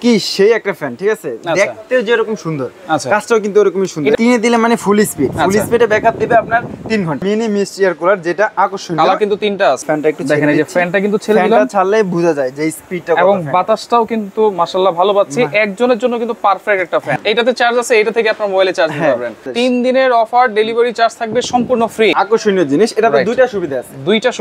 কি সেই একটা ফ্যান, ঠিক আছে, দেখতে যেরকম সুন্দর কাজটাও কিন্তু ওরকমই সুন্দর। তিনে দিলে মানে ফুল স্পিডে ব্যাকআপ দিবে আপনার 3 ঘন্টা। মিনি মিস্ট এয়ার কুলার, যেটা আকর্ষণীয়, কালার কিন্তু তিনটা আছে। ফ্যানটা একটু দেখেন, এই যে ফ্যানটা কিন্তু ছেড়ে দিলাম, ফ্যানটা ছাড়লে বোঝা যায় যে স্পিডটা, এবং বাতাসটাও কিন্তু মাশাআল্লাহ ভালো পাচ্ছি। একজনের জন্য কিন্তু পারফেক্ট একটা ফ্যান। এটাতে চার্জ আছে, এটা থেকে আপনার মোবাইলে চার্জ দিতে পারবেন। 3 দিনের অফার, ডেলিভারি চার্জ থাকবে সম্পূর্ণ ফ্রি। আকর্ষণীয় জিনিস, এটাতে দুইটা সুবিধা আছে।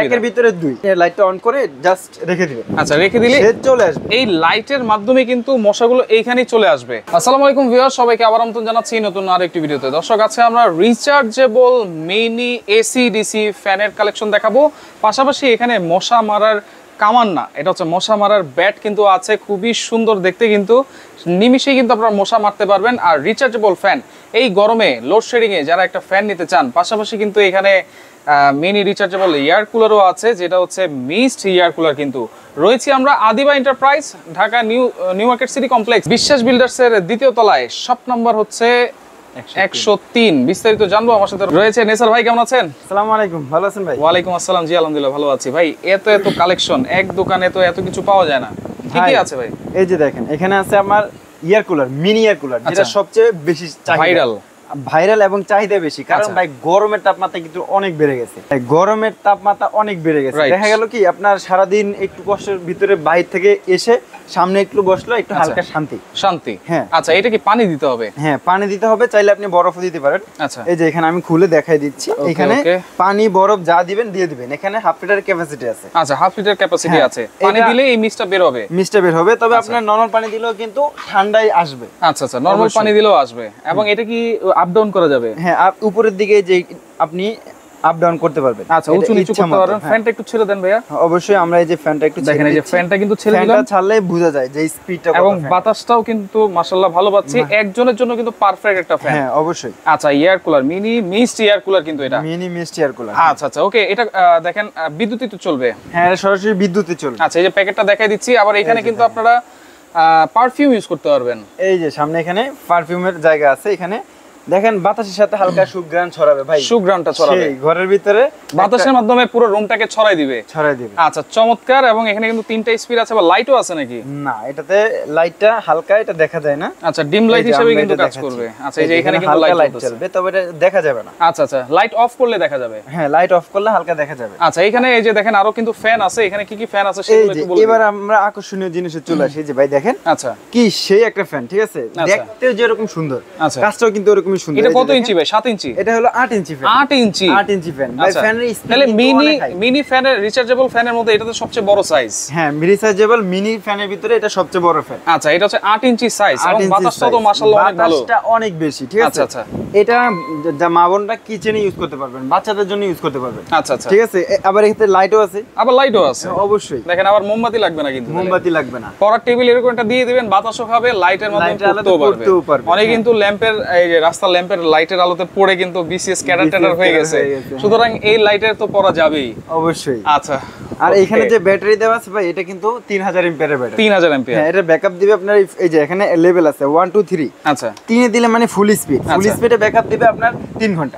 একের ভিতরে দুই। লাইটটা অন করে জাস্ট রেখে দিবেন। আচ্ছা, রেখে দিলে চলে আসবে। এই লাইটের মাধ্যমে কিন্তু মশাগুলো এইখানেই চলে আসবে। আসসালামু আলাইকুম ভিউয়ার, সবাইকে আবার আমন্ত্রণ জানাচ্ছি নতুন আরেকটি ভিডিওতে। দর্শক, আজকে আমরা রিচার্জেবল মিনি এসি ডিসি ফ্যানের কালেকশন দেখাবো। পাশাপাশি এখানে মশা মারার কামান না, এটা হচ্ছে মশা মারার ব্যাট কিন্তু আছে, খুবই সুন্দর দেখতে, কিন্তু নিমিশেই কিন্তু আপনারা মশা মারতে পারবেন। আর রিচার্জেবল ফ্যান, এই গরমে লোডশেডিং এ যারা একটা ফ্যান নিতে চান, পাশাপাশি কিন্তু এখানে মিনি রিচার্জেবল এয়ার কুলারও আছে, যেটা হচ্ছে মিস্ট এয়ার কুলার। কিন্তু রয়েছি আমরা Adiba enterprise, Dhaka new market city complex, বিশ্বাস বিল্ডার্সের দ্বিতীয় তলায়, শপ নাম্বার হচ্ছে 103। বিস্তারিত জানবো। আমার সাথে রয়েছে নেসার ভাই, কেমন আছেন? আসসালামু আলাইকুম, ভালো আছেন ভাই? ওয়ালাইকুম আসসালাম, জি আলহামদুলিল্লাহ ভালো আছি ভাই। এত কালেকশন, এক দোকানে তো এত কিছু পাওয়া যায় না, কি কি আছে ভাই? এই যে দেখেন, এখানে আছে আমার ইয়ার কুলার, মিনি ইয়ার কুলার, যেটা সবচেয়ে বেশি ভাইরাল এবং চাহিদা বেশি। কারণ ভাই গরমের তাপমাত্রা কিন্তু অনেক বেড়ে গেছে, গরমের তাপমাত্রা অনেক বেড়ে গেছে। দেখা গেল কি আপনার সারাদিন একটু কষ্টের ভিতরে বাইরে থেকে এসে সামনে একটু বসলো, একটু হালকা শান্তি। হ্যাঁ, আচ্ছা, এটা কি পানি দিতে হবে? হ্যাঁ, পানি দিতে হবে, চাইলে আপনি বরফও দিতে পারেন। আচ্ছা, এই যে এখানে আমি খুলে দেখাই দিচ্ছি। এখানে পানি বরফ যা দিবেন দিয়ে দিবেন। এখানে হাফ লিটার ক্যাপাসিটি আছে। আচ্ছা, হাফ লিটার ক্যাপাসিটি আছে। পানি দিলে এই মিস্টটা বের হবে। তবে আপনার নরমাল পানি দিলেও কিন্তু ঠান্ডাই আসবে। আচ্ছা, নরমাল পানি দিলেও আসবে। এবং এটা কি আপ ডাউন করা যাবে? হ্যাঁ, উপরের দিকে যে আপনি আপ ডাউন করতে পারবেন। আচ্ছা, উঁচু নিচু করতে পারবেন। ফ্যানটা একটু ছেড়ে দেন ভাইয়া। অবশ্যই, আমরা এই যে ফ্যানটা একটু দেখেন, এই যে ফ্যানটা কিন্তু ছেড়ে দিলাম, ফ্যানটা ছাড়লে বোঝা যায় যে স্পিডটা, এবং বাতাসটাও কিন্তু মাশাআল্লাহ ভালো পাচ্ছি। একজনের জন্য কিন্তু পারফেক্ট একটা ফ্যান। হ্যাঁ, অবশ্যই। আচ্ছা, air cooler, mini mist air cooler, কিন্তু এটা মিনি মিস্ট এয়ার কুলার। আচ্ছা, ওকে। এটা দেখেন বিদ্যুৎই তো চলবে। হ্যাঁ, সরাসরি বিদ্যুতে চলবে। আচ্ছা, এই যে প্যাকেটটা দেখাই দিচ্ছি। আবার এখানে কিন্তু আপনারা পারফিউম ইউজ করতে পারবেন। এই যে সামনে এখানে পারফিউমের জায়গা আছে। এখানে দেখেন বাতাসের সাথে হালকা সুঘ্রাণ ছড়াবে ভাই, সুঘ্রাণটা ছড়াবে ঘরের ভিতরে, বাতাসের মাধ্যমে পুরো রুমটাকে ছড়াই দিবে। আচ্ছা, চমৎকার। এবং এখানে কিন্তু 3টা স্পিড আছে, বা লাইটও আছে নাকি? না, এটাতে লাইটটা হালকা, এটা দেখা যায় না। আচ্ছা, ডিম লাইট হিসেবে কিন্তু কাজ করবে। আচ্ছা, এই যে এখানে কিন্তু লাইট জ্বলবে, তবে এটা দেখা যাবে না। আচ্ছা, লাইট অফ করলে দেখা যাবে। হ্যাঁ, লাইট অফ করলে হালকা দেখা যাবে। আচ্ছা, এখানে এই যে দেখেন আরো কিন্তু ফ্যান আছে। এখানে কি কি ফ্যান আছে সেগুলো একটু বলুন। এবার আমরা আকর্ষণীয় জিনিসে চলে আসি। যে ভাই দেখেন, আচ্ছা, কি সেই একটা ফ্যান, ঠিক আছে, দেখতে যেরকম সুন্দর কাজটাও কিন্তু ওরকমই সুন্দর। এটা কত ইঞ্চি ভাই? 7 ইঞ্চি? এটা হলো 8 ইঞ্চি ফ্যান। 8 ইঞ্চি ফ্যান ভাই। ফ্যানের স্পিড, তাহলে মিনি ফ্যানের, রিচার্জেবল ফ্যানের মধ্যে এটা তো সবচেয়ে বড় সাইজ। হ্যাঁ, রিচার্জেবল মিনি ফ্যানের ভিতরে এটা সবচেয়ে বড় ফ্যান। আচ্ছা, এটা হচ্ছে 8 ইঞ্চি সাইজ, এবং বাতাসটা তো মাশাআল্লাহ অনেক ভালো, বাতাসটা অনেক বেশি, ঠিক আছে। আচ্ছা, এটা মা বোনরা কিচেনে ইউজ করতে পারবেন, বাচ্চাদের জন্য ইউজ করতে পারবেন। আচ্ছা, ঠিক আছে। আবার এখানে লাইটও আছে। অবশ্যই। দেখেন, আবার মোমবাতি লাগবে না, কিন্তু মোমবাতি লাগবে না। পড়ার টেবিল এরকম একটা দিয়ে দিবেন, বাতাসও খাবে, লাইটের মাধ্যমে পড়তেও পারবে। অনেক কিন্তু ল্যাম্পের, এই যে রাস্তার ল্যাম্পের লাইটের আলোতে পড়ে কিন্তু বিসিএস ক্যাডার হয়ে গেছে। সুতরাং এই লাইটের তো পড়া যাবেই অবশ্যই। আচ্ছা, আর এখানে যে ব্যাটারি দেওয়া আছে ভাই, এটা কিন্তু 3000 এম্পিয়ারের ব্যাটারি। 3000 এম্পিয়ার। হ্যাঁ, এটা ব্যাকআপ দিবে আপনার। এই যে এখানে লেভেল আছে 1 2 3। আচ্ছা, 3 দিলে মানে ফুল স্পিডে ব্যাকআপ দিবে আপনার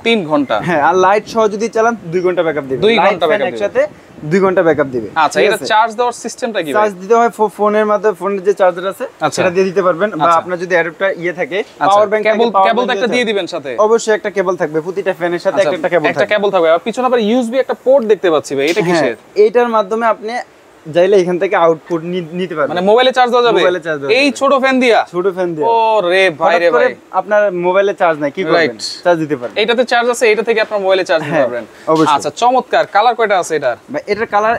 3 ঘন্টা। হ্যাঁ, আর লাইট সহ যদি চালান 2 ঘন্টা ব্যাকআপ দিবে। 2 ঘন্টা ব্যাকআপ একসাথে 2 ঘন্টা ব্যাকআপ দিবে। আচ্ছা, এটা চার্জ দেওয়ার সিস্টেমটা কি? চার্জ দিতে হয় ফোনের মাধ্যমে, ফোনের যে চার্জার আছে সেটা দিয়ে দিতে পারবেন, বা আপনার যদি অ্যাডাপ্টার থাকে, পাওয়ার ব্যাংক কেবল একটা দিয়ে দিবেন সাথে। অবশ্যই একটা কেবল থাকবে, প্রতিটা ফ্যানের সাথে একটা কেবল থাকবে। আর পিছনে আবার ইউএসবি একটা পোর্ট দেখতে পাচ্ছি ভাই, এটা কিসের? এইটার মাধ্যমে আপনি যাইলে এখান থেকে আউটপুট নিতে পারবেন, মানে মোবাইলে চার্জ দেওয়া যাবে। এই ছোট ফ্যান দিয়া? ও রে ভাই, আপনার মোবাইলে চার্জ নাই, কি করবেন? চার্জ দিতে পারবেন। এটাতে চার্জ আছে, এটা থেকে আপনার মোবাইলে চার্জ দিতে পারবেন। আচ্ছা, চমৎকার। কালার কয়টা আছে এটার? এটার কালার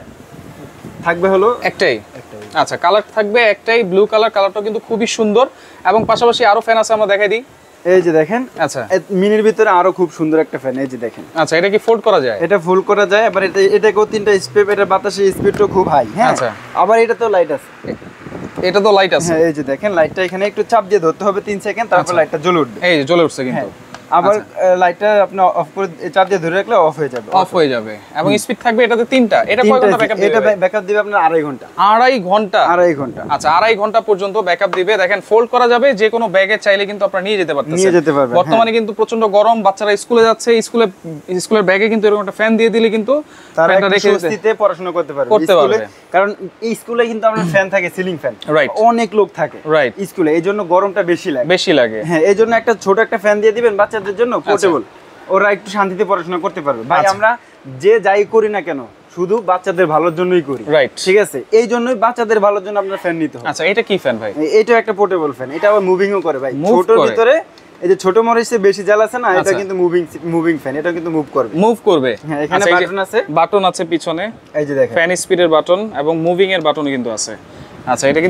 থাকবে হলো একটাই। আচ্ছা, কালার থাকবে একটাই, ব্লু কালার। কালারটা কিন্তু খুবই সুন্দর। এবং পাশাপাশি আরো ফ্যান আছে, আমরা দেখাই দিই। এই যে দেখেন। আচ্ছা, মিনির ভিতরে আরো খুব সুন্দর একটা ফ্যান, এই যে দেখেন। আচ্ছা, এটা কি ফোল্ড করা যায়? এটা ফোল্ড করা যায়। আবার এটাকেও 3টা স্পিড, এটা বাতাসের স্পিডটাও খুব হাই। হ্যাঁ, আচ্ছা। আবার এটাতেও লাইট আছে। এটা তো লাইট আছে। হ্যাঁ, এই যে দেখেন, লাইটটা এখানে একটু চাপ দিয়ে ধরতে হবে 3 সেকেন্ড, তারপর লাইটটা জ্বলে উঠবে। এই যে জ্বলে উঠছে কিন্তু। আবার লাইটটা আপনি অফ করে চাপ দিয়ে ধরে রাখলে অফ হয়ে যাবে। অফ হয়ে যাবে এবং স্পিড থাকবে এটাতে 3টা। এটা কয় ঘন্টা ব্যাকআপ দিবে? এটা ব্যাকআপ দিবে আপনার 2.5 ঘন্টা। 2.5 ঘন্টা? 2.5 ঘন্টা। আচ্ছা 2.5 ঘন্টা পর্যন্ত ব্যাকআপ দিবে। দেখেন ফোল্ড করা যাবে, যে কোনো ব্যাগে চাইলে কিন্তু আপনারা নিয়ে যেতে পারতেছেন। নিয়ে যেতে পারবেন। বর্তমানে কিন্তু প্রচন্ড গরম, বাচ্চারা স্কুলে যাচ্ছে, স্কুলের ব্যাগে কিন্তু এরকম একটা ফ্যান দিয়ে দিলে কিন্তু তারা স্বস্তিতে পড়াশোনা করতে পারবে স্কুলে। কারণ এই স্কুলে কিন্তু আপনার ফ্যান থাকে, সিলিং ফ্যান, অনেক লোক থাকে স্কুলে, এইজন্য গরমটা বেশি লাগে। হ্যাঁ, এইজন্য একটা ছোট একটা ফ্যান দিয়ে দিবেন বাচ্চাদের জন্য, পোর্টেবল, ওরা একটু শান্তিতে পড়াশোনা করতে পারবে। ভাই আমরা যে যাই করি না কেন শুধু বাচ্চাদের ভালোর জন্যই করি, ঠিক আছে? এই জন্যই বাচ্চাদের ভালোর জন্য আপনার ফ্যান নিতে হবে। আচ্ছা এটা কি ফ্যান ভাই? এটা একটা পোর্টেবল ফ্যান, এটা আবার মুভিংও করে ভাই। ছোটর ভিতরে এই যে ছোট মরিচে বেশি জাল আছে না, এটা কিন্তু মুভিং ফ্যান, এটা কিন্তু মুভ করবে। হ্যাঁ, এখানে বাটন আছে পিছনে, এই যে দেখেন ফ্যান স্পিডের বাটন এবং মুভিং এর বাটনও কিন্তু আছে। আচ্ছা এটা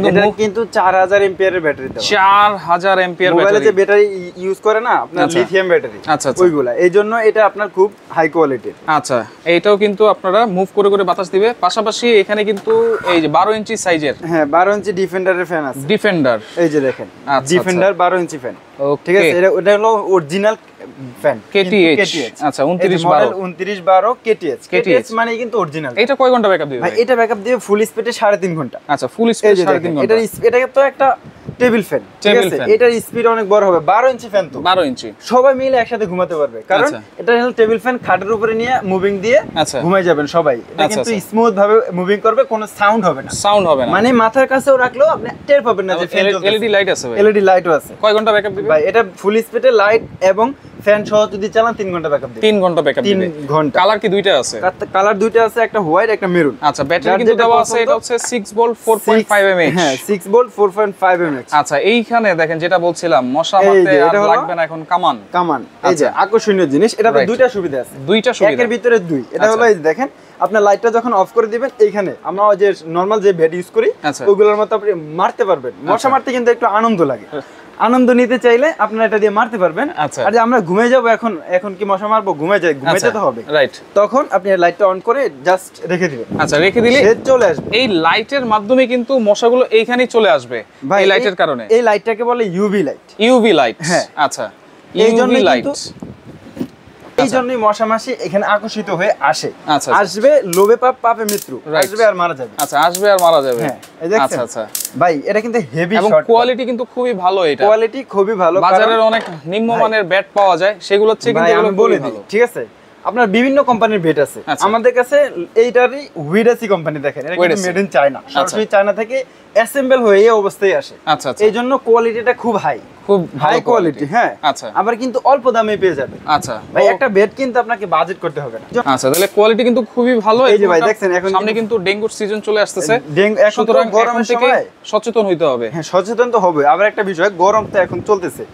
কিন্তু 4000 এম্পিয়ারের ব্যাটারি দাও। 4000 এম্পিয়ার ব্যাটারি। মোবাইলে যে ব্যাটারি ইউজ করে না আপনার, লিথিয়াম ব্যাটারি, আচ্ছা ওইগুলা, এইজন্য এটা আপনার খুব হাই কোয়ালিটির। আচ্ছা এইটাও কিন্তু আপনারা মুভ করে করে বাতাস দিবে। পাশাপাশি এখানে কিন্তু এই যে 12 ইঞ্চি সাইজের, হ্যাঁ 12 ইঞ্চি ডিফেন্ডারের ফ্যান আছে। ডিফেন্ডার, এই যে দেখেন ডিফেন্ডার 12 ইঞ্চি ফ্যান, ঠিক আছে? এটা হলো অরিজিনাল ফ্যান কেটিএইচ। আচ্ছা 2912 কেটিএইচ মানে কিন্তু অরিজিনাল। এটা কয় ঘন্টা ব্যাকআপ দিবে ভাই? এটা ব্যাকআপ দিবে ফুল স্পিডে 3.5 ঘন্টা। আচ্ছা ফুল স্পিড 3.5 ঘন্টা। এটা তো একটা টেবিল ফ্যান, ঠিক আছে? এটার স্পিড অনেক বড় হবে, 12 ইঞ্চি ফ্যান, তো 12 ইঞ্চি সবাই মিলে একসাথে ঘুমাতে পারবে। কারণ এটা হলো টেবিল ফ্যান, খাটের উপরে নিয়ে মুভিং দিয়ে ঘুমাই যাবেন সবাই। এটা কিন্তু স্মুথ ভাবে মুভিং করবে, কোনো সাউন্ড হবে না, মানে মাথার কাছেও রাখলেও আপনি টের পাবেন না যে ফ্যান চলছে। এলইডি লাইট আছে ভাই? এলইডি লাইটও আছে। কয় ঘন্টা ব্যাকআপ দিবে ভাই? এটা ফুল স্পিডে লাইট এবং ফ্যান সহ যদি চালান 3 ঘন্টা ব্যাকআপ দিবে। 3 ঘন্টা ব্যাকআপ দিবে। 3 ঘন্টা। কালার কি দুইটা আছে? কালার দুইটা আছে, একটা হোয়াইট একটা মেরুন। আচ্ছা ব্যাটারি কিন্তু দেওয়া আছে, এটা হচ্ছে 6 ভোল্ট 4.5 mAh। হ্যাঁ 6 ভোল্ট 4.5 mAh। আচ্ছা এইখানে দেখেন যেটা বলছিলাম, মশা মারতে আর লাগবে না এখন কামান। এই যে আকর্ষণীয় জিনিস, এটা তো দুইটা সুবিধা আছে। দুইটা সুবিধা, একের ভিতরে দুই। এটা হলো এই দেখেন, আপনার লাইটটা যখন অফ করে দিবেন, এইখানে আমরা যে নরমাল যে বেড ইউজ করি ওগুলোর মতো আপনি মারতে পারবেন। মশা মারতে কিন্তু একটু আনন্দ লাগে, আনন্দ নিতে চাইলে আপনারা এটা দিয়ে মারতে পারবেন। আর যে আমরা ঘুমিয়ে যাবো এখন কি মশা মারবো, ঘুমাইতে তো হবে, রাইট? তখন আপনি লাইটটা অন করে জাস্ট রেখে দিবেন। আচ্ছা রেখে দিলে চলে আসবে। এই লাইটের মাধ্যমে কিন্তু মশাগুলো এইখানেই চলে আসবে এই লাইটের কারণে। এই লাইটটাকে বলে ইউভি লাইট। ইউভি লাইট, হ্যাঁ। আচ্ছা ইউভি লাইট, এই জন্যই মশা মাছি এখানে আকর্ষিত হয়ে আসে। আসবে লোভে পাপে মৃত্যু, আসবে আর মারা যাবে। আচ্ছা আসবে আর মারা যাবে, হ্যাঁ। আচ্ছা আচ্ছা ভাই, এটা কিন্তু হেভি এবং কোয়ালিটি কিন্তু খুবই ভালো। এটা কোয়ালিটি খুবই ভালো। বাজারের অনেক নিম্নমানের ব্যাট পাওয়া যায়, সেগুলো হচ্ছে কিন্তু এগুলো বলে ভালো, ঠিক আছে? আপনার বিভিন্ন কোম্পানির বেড আছে, আমাদের কাছে এইটারই হুইডাসি কোম্পানি। দেখেন এটা কিন্তু মেড ইন চায়না, সরাসরি চায়না থেকে অ্যাসেম্বল হয়ে এই অবস্থায় আসে। আচ্ছা এই জন্য কোয়ালিটিটা খুব হাই কোয়ালিটি, হ্যাঁ। আচ্ছা আবার কিন্তু অল্প দামে পেয়ে যাবে। আচ্ছা ভাই একটা বেড কিন্তু আপনাকে বাজেট করতে হবে না। আচ্ছা তাহলে কোয়ালিটি কিন্তু খুবই ভালো। এই যে ভাই দেখছেন, এখন সামনে কিন্তু ডেঙ্গুর সিজন চলে আসতেছে, এখন তো গরমের সময় সচেতন হইতে হবে। হ্যাঁ সচেতন তো হবে। আবার একটা বিষয়, গরম তো এখন চলতেছে,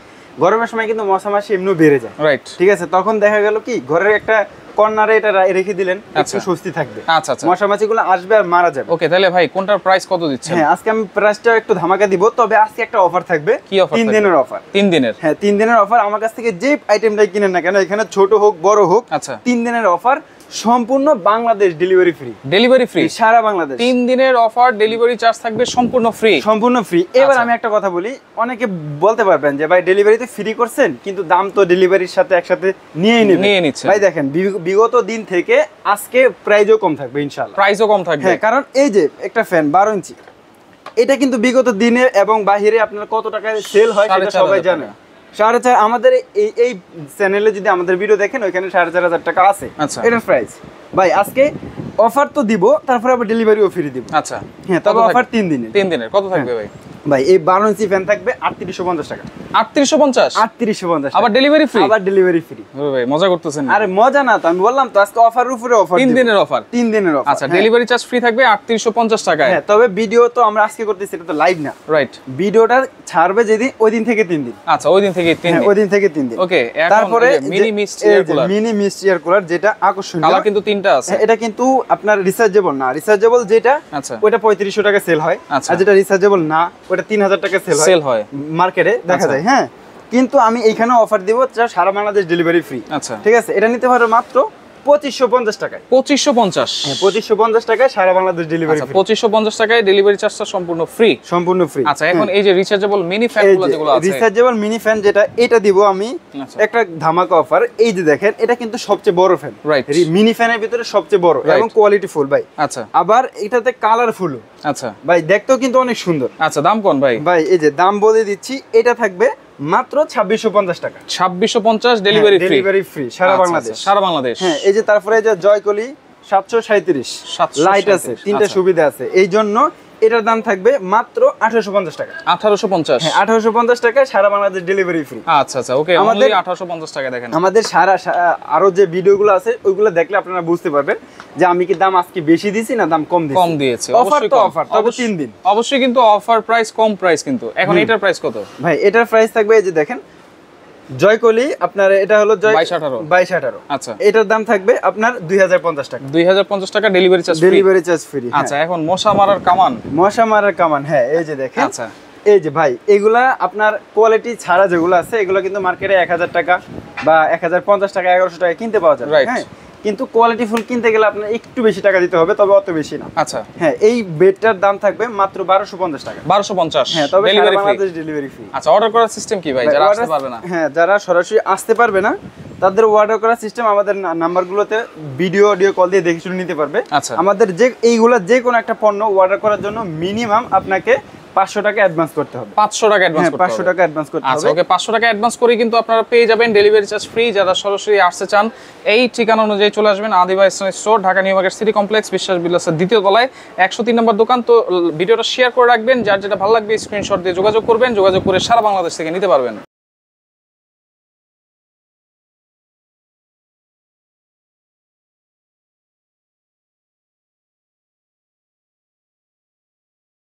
গরমের সময় কিন্তু মশা মাছি এমনিও বেড়ে যায়, রাইট? ঠিক আছে, তখন দেখা গেল কি ঘরের একটা কর্নারে এটা রেখে দিলেন, একটু স্বস্তি থাকবে। আচ্ছা আচ্ছা, মশা মাছিগুলো আসবে আর মারা যাবে। ওকে তাহলে ভাই কোনটার প্রাইস কত দিচ্ছেন? হ্যাঁ আজকে আমি প্রাইসটা একটু ধামাকা দিব, তবে আজকে একটা অফার থাকবে। কি অফার? 3 দিনের অফার। 3 দিনের? হ্যাঁ 3 দিনের অফার। আমার কাছ থেকে যে আইটেমটাই কিনেন না কেন, এখানে ছোট হোক বড় হোক, আচ্ছা 3 দিনের অফার, সম্পূর্ণ Bangladesh delivery free. Delivery free সারা বাংলাদেশ। 3 দিনের অফার, ডেলিভারি চার্জ থাকবে সম্পূর্ণ ফ্রি। সম্পূর্ণ ফ্রি। এবার আমি একটা কথা বলি, অনেকে বলতে পারবেন যে ভাই ডেলিভারিতে ফ্রি করছেন, কিন্তু দাম তো ডেলিভারির সাথে একসাথে নিয়ে নিচ্ছে। ভাই দেখেন বিগত দিন থেকে আজকে প্রাইসও কম থাকবে ইনশাআল্লাহ। প্রাইসও কম থাকবে, হ্যাঁ। কারণ এই যে একটা ফ্যান 12 ইঞ্চি, এটা কিন্তু বিগত দিনে এবং বাহিরে আপনার কত টাকায় সেল হয় সেটা সবাই জানে। 4.5 আমাদের এই চ্যানেলে যদি আমাদের ভিডিও দেখেন, ওইখানে 4.5 টাকা আছে এটার প্রাইস। ভাই আজকে অফার তো দিব, তারপর আবার ডেলিভারিও ফ্রি দিব। আচ্ছা হ্যাঁ, তবে অফার 3 দিনের। 3 দিনের কত থাকবে ভাই? ভাই এই 12 ইঞ্চি ফ্যান থাকবে 3850 টাকা। 3850? আবার ডেলিভারি ফ্রি? আবার ডেলিভারি ফ্রি। ওরে ভাই মজা করতেছেন? আরে মজা না তো, আমি বললাম তো আজকে অফার উপরে অফার। 3 দিনের অফার? 3 দিনের অফার। আচ্ছা ডেলিভারি চার্জ ফ্রি থাকবে 3850 টাকায়। হ্যাঁ, তবে ভিডিও তো আমরা আজকে করতেছি, এটা তো লাইভ না, রাইট? ভিডিওটা ছাড়বে যেদিন, ওই দিন থেকে 3 দিন। আচ্ছা ওই দিন থেকে 3 দিন? ওই দিন থেকে 3 দিন। ওকে। তারপরে mini mist air cooler, mini mist air cooler যেটা আকর্ষণীয়, কালার কিন্তু 3টা আছে। এটা কিন্তু আপনার রিচার্জেবল না, রিচার্জেবল যেটা ওটা 3500 টাকা সেল হয়, আর যেটা রিচার্জেবল না ওটা 3000 টাকা সেল হয় মার্কেটে দেখা যায়। হ্যাঁ, কিন্তু আমি এইখানে অফার দিব সারা বাংলাদেশ ডেলিভারি ফ্রি। আচ্ছা ঠিক আছে, এটা নিতে পারো মাত্র 2550 টাকায়। 2550, হ্যাঁ 2550 টাকায় সারা বাংলাদেশ ডেলিভারি। 2550 টাকায় ডেলিভারি চার্জটা সম্পূর্ণ ফ্রি। সম্পূর্ণ ফ্রি। আচ্ছা, এখন এই যে রিচার্জেবল মিনি ফ্যানগুলো যেগুলো আছে, রিচার্জেবল মিনি ফ্যান যেটা এটা দিব আমি একটা ধামাকা অফার। এই যে দেখেন এটা কিন্তু সবচেয়ে বড় ফ্যান, রাইট, মিনি ফ্যানের ভিতরে সবচেয়ে বড় এবং কোয়ালিটি ফুল ভাই। আচ্ছা, আবার এটাতে কালারফুল। আচ্ছা ভাই দেখতেও কিন্তু অনেক সুন্দর। আচ্ছা, দাম কোন ভাই? ভাই এই যে দাম বলে দিচ্ছি, এটা থাকবে মাত্র 2650 টাকা। 2650 ডেলিভারি ফ্রি। ডেলিভারি ফ্রি সারা বাংলাদেশ। সারা বাংলাদেশ। হ্যাঁ এই যে তারপরে যে জয়কলি 737 লাইট আছে, তিনটা সুবিধা আছে, এই জন্য এটার দাম থাকবে মাত্র 1850 টাকা। 1850, হ্যাঁ 1850 টাকায় সারা বাংলাদেশ ডেলিভারি ফ্রি। আচ্ছা আচ্ছা, ওকে, আমাদের 1850 টাকা। দেখেন আমাদের আরো যে ভিডিওগুলো আছে ওইগুলো দেখলে আপনারা বুঝতে পারবেন যে আমি কি দাম আজকে বেশি দিছি না দাম কম দিয়েছি। অফার তো অফার, তবে 3 দিন অবশ্যই, কিন্তু অফার প্রাইস কম প্রাইস কিন্তু। এখন এটার প্রাইস কত ভাই? এটার প্রাইস থাকবে এই যে দেখেন জয়কলি আপনার, এটা হলো 2218। আচ্ছা, এটার দাম থাকবে আপনার 2050 টাকা। 2050 টাকা ডেলিভারি চার্জ ফ্রি। আচ্ছা, এখন মশা মারার কামান। হ্যাঁ এই যে দেখেন, আচ্ছা এই যে ভাই এগুলা আপনার কোয়ালিটি ছাড়া যেগুলো আছে এগুলো কিন্তু মার্কেটে 1000 টাকা বা 1050 টাকা 1100 টাকা কিনতে পাওয়া যায়। হ্যাঁ, কিন্তু কোয়ালিটি ফুল কিনতে গেলে আপনার একটু বেশি টাকা দিতে হবে, তবে অত বেশি না। আচ্ছা, হ্যাঁ এই বেডটার দাম থাকবে মাত্র 1250 টাকা। 1250, হ্যাঁ তবে ডেলিভারি বাংলাদেশ ডেলিভারি ফ্রি। আচ্ছা, অর্ডার করার সিস্টেম কি ভাই, যারা আসতে পারবে না? হ্যাঁ যারা সরাসরি আসতে পারবে না তাদের অর্ডার করার সিস্টেম আমাদের নাম্বারগুলোতে ভিডিও অডিও কল দিয়ে দেখে শুনে নিতে পারবে। আচ্ছা, আমাদের যে এইগুলা যে কোনো একটা পণ্য অর্ডার করার জন্য মিনিমাম আপনাকে 500 টাকা অ্যাডভান্স করতে হবে। 500 টাকা অ্যাডভান্স করতে হবে। 500 টাকা অ্যাডভান্স করতে হবে। আচ্ছা, ওকে, 500 টাকা অ্যাডভান্স করে কিন্তু আপনারা পেয়ে যাবেন ডেলিভারি চার্জ ফ্রি। যারা সরাসরি আসতে চান এই ঠিকানা অনুযায়ী চলে আসবেন Adiba Islamic store, Dhaka new market city complex, বিশ্বাস বিলাসের দ্বিতীয় তলায় 103 নম্বর দোকান। তো ভিডিওটা শেয়ার করে রাখবেন, যার যেটা ভালো লাগবে স্ক্রিনশট দিয়ে যোগাযোগ করবেন, যোগাযোগ করে সারা বাংলাদেশ থেকে নিতে পারবেন।